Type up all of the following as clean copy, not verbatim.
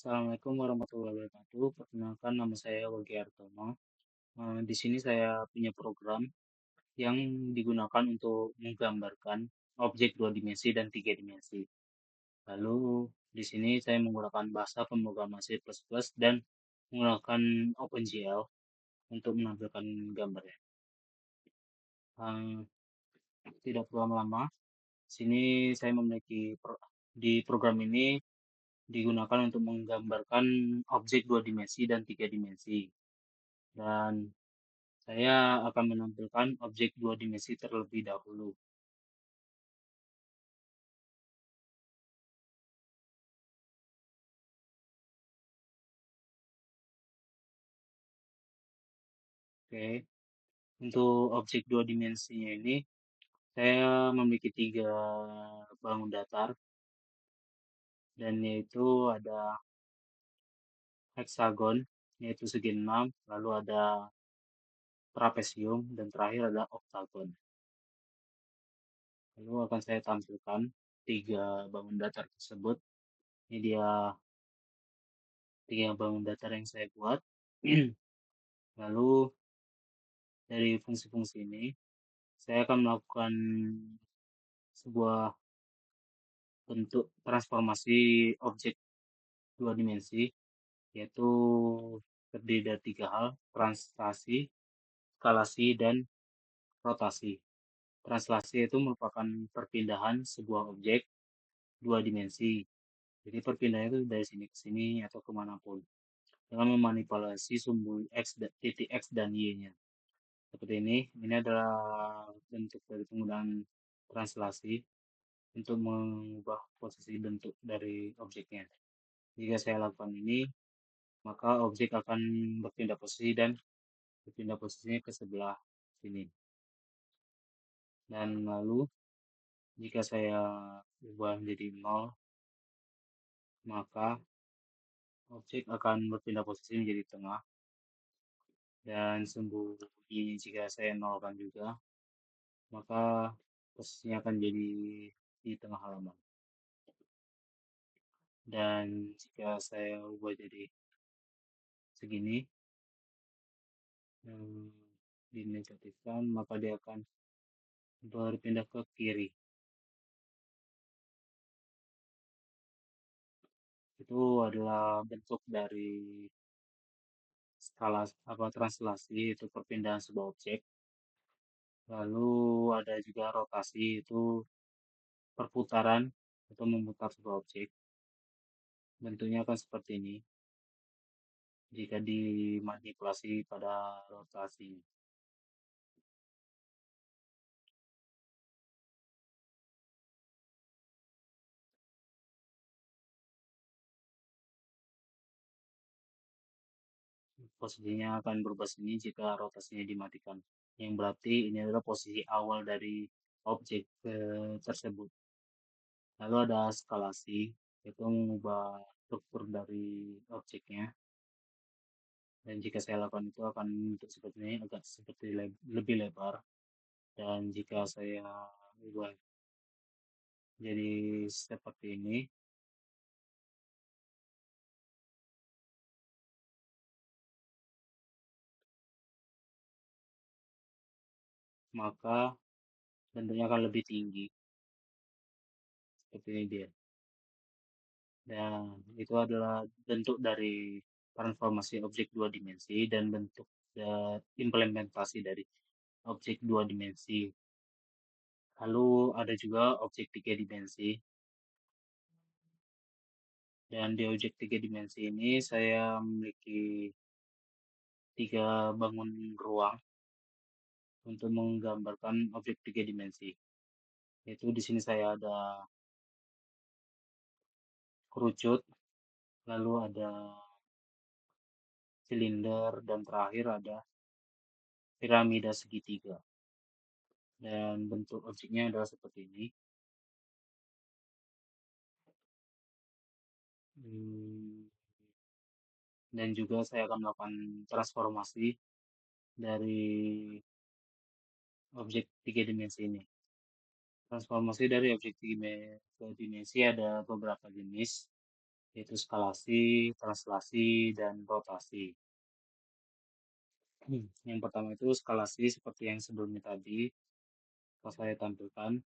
Assalamualaikum warahmatullahi wabarakatuh. Perkenalkan nama saya Wagi Artono. Di sini saya punya program yang digunakan untuk menggambarkan objek dua dimensi dan tiga dimensi. Lalu di sini saya menggunakan bahasa pemrograman C++ dan menggunakan OpenGL untuk menampilkan gambarnya. Tidak perlu lama-lama. Sini saya memiliki di program ini digunakan untuk menggambarkan objek dua dimensi dan tiga dimensi. Dan saya akan menampilkan objek dua dimensi terlebih dahulu. Oke, untuk objek dua dimensinya ini, saya memiliki tiga bangun datar, dan yaitu ada heksagon, yaitu segi 6, lalu ada trapesium, dan terakhir ada oktagon. Lalu akan saya tampilkan tiga bangun datar tersebut. Ini dia tiga bangun datar yang saya buat. Lalu dari fungsi-fungsi ini, saya akan melakukan sebuah bentuk transformasi objek dua dimensi, yaitu terdiri dari tiga hal: translasi, skalasi, dan rotasi. Translasi itu merupakan perpindahan sebuah objek dua dimensi. Jadi perpindahannya itu dari sini ke sini atau kemanapun dengan memanipulasi sumbu titik X dan Y-nya. Seperti ini adalah bentuk dari penggunaan translasi untuk mengubah posisi bentuk dari objeknya. Jika saya lakukan ini, maka objek akan berpindah posisi dan berpindah posisinya ke sebelah sini. Dan lalu jika saya ubah menjadi 0, maka objek akan berpindah posisi menjadi tengah. Dan sembunyi jika saya nolkan juga, maka posisinya akan jadi di tengah halaman. Dan jika saya ubah jadi segini, dinegatifkan, maka dia akan berpindah ke kiri. Itu adalah bentuk dari skala translasi, itu perpindahan sebuah objek. Lalu ada juga rotasi, itu perputaran atau memutar sebuah objek. Bentuknya akan seperti ini jika dimanipulasi pada rotasi. Posisinya akan berubah sini jika rotasinya dimatikan, yang berarti ini adalah posisi awal dari objek tersebut. Lalu ada skalasi, itu mengubah struktur dari objeknya. Dan jika saya lakukan itu akan bentuk seperti ini, agak seperti lebih lebar. Dan jika saya ubah jadi seperti ini, maka bentuknya akan lebih tinggi. Seperti ini dia. Dan itu adalah bentuk dari transformasi objek dua dimensi dan bentuk implementasi dari objek dua dimensi. Lalu ada juga objek tiga dimensi. Dan di objek tiga dimensi ini saya memiliki tiga bangun ruang untuk menggambarkan objek tiga dimensi. Yaitu di sini saya ada kerucut, lalu ada silinder, dan terakhir ada piramida segitiga. Dan bentuk objeknya adalah seperti ini. Dan juga saya akan melakukan transformasi dari objek tiga dimensi ini. Transformasi dari objek tiga dimensi ada beberapa jenis, yaitu skalasi, translasi, dan rotasi. Yang pertama itu skalasi seperti yang sebelumnya tadi, kalau saya tampilkan,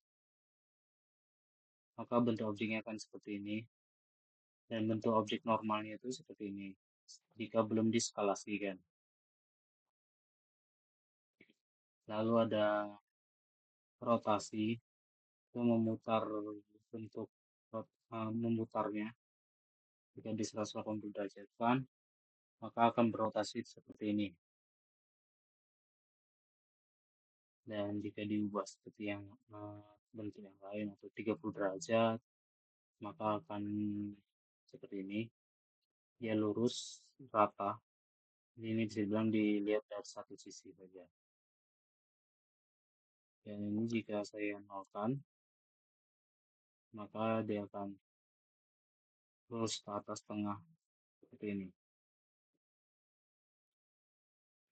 maka bentuk objeknya akan seperti ini, dan bentuk objek normalnya itu seperti ini, jika belum diskalasikan. Lalu ada rotasi, itu memutar bentuk memutarnya, jika di 180 derajat kan, maka akan berotasi seperti ini. Dan jika diubah seperti yang bentuk yang lain atau 30 derajat, maka akan seperti ini. Dia lurus, rata. Ini bisa dibilang dilihat dari satu sisi saja. Dan ini jika saya nolkan, maka dia akan lurus ke atas tengah seperti ini.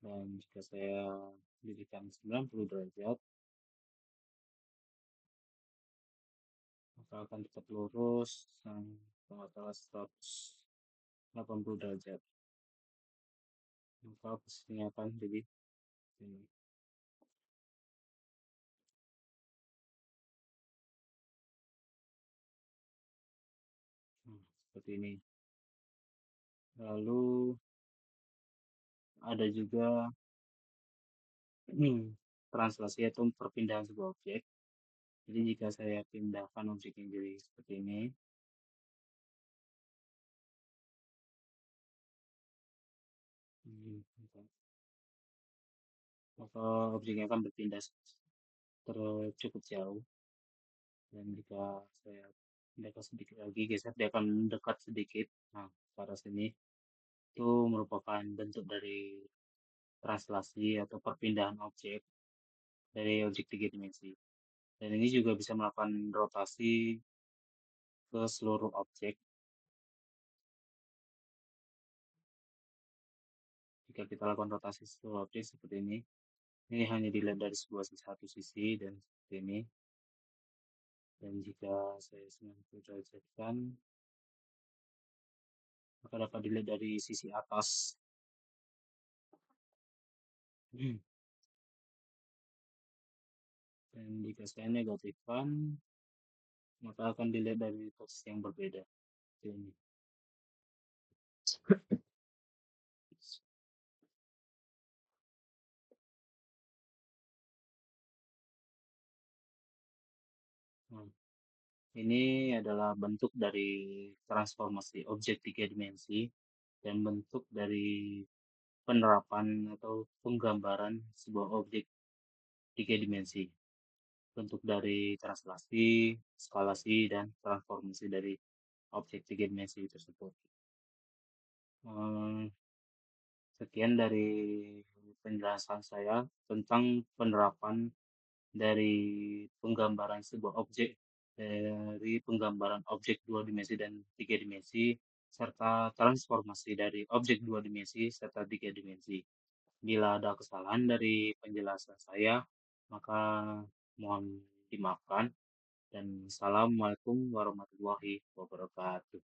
Dan jika saya dirikan 90 derajat, maka akan tetap lurus dan ke atas 180 derajat. Maka posisinya akan jadi ini. Seperti ini. Lalu ada juga translasi atau perpindahan sebuah objek. Jadi jika saya pindahkan objek yang jadi seperti ini, maka objeknya akan berpindah cukup jauh. Dan jika saya pindahkan sedikit lagi, geser, dia akan mendekat sedikit. Nah, ke arah sini itu merupakan bentuk dari translasi atau perpindahan objek dari objek tiga dimensi. Dan ini juga bisa melakukan rotasi ke seluruh objek. Jika kita lakukan rotasi seluruh objek seperti ini hanya dilihat dari satu sisi dan seperti ini. Dan jika saya 90 derajatkan, maka dapat dilihat dari sisi atas. Dan jika saya negatifkan, maka akan dilihat dari posisi yang berbeda. Ini. Nah, ini adalah bentuk dari transformasi objek tiga dimensi dan bentuk dari penerapan atau penggambaran sebuah objek tiga dimensi. Bentuk dari translasi, skalasi, dan transformasi dari objek tiga dimensi tersebut. Sekian dari penjelasan saya tentang penerapan dari penggambaran sebuah objek, dari penggambaran objek dua dimensi dan tiga dimensi, serta transformasi dari objek dua dimensi serta tiga dimensi. Bila ada kesalahan dari penjelasan saya, maka mohon dimaafkan. Dan assalamualaikum warahmatullahi wabarakatuh.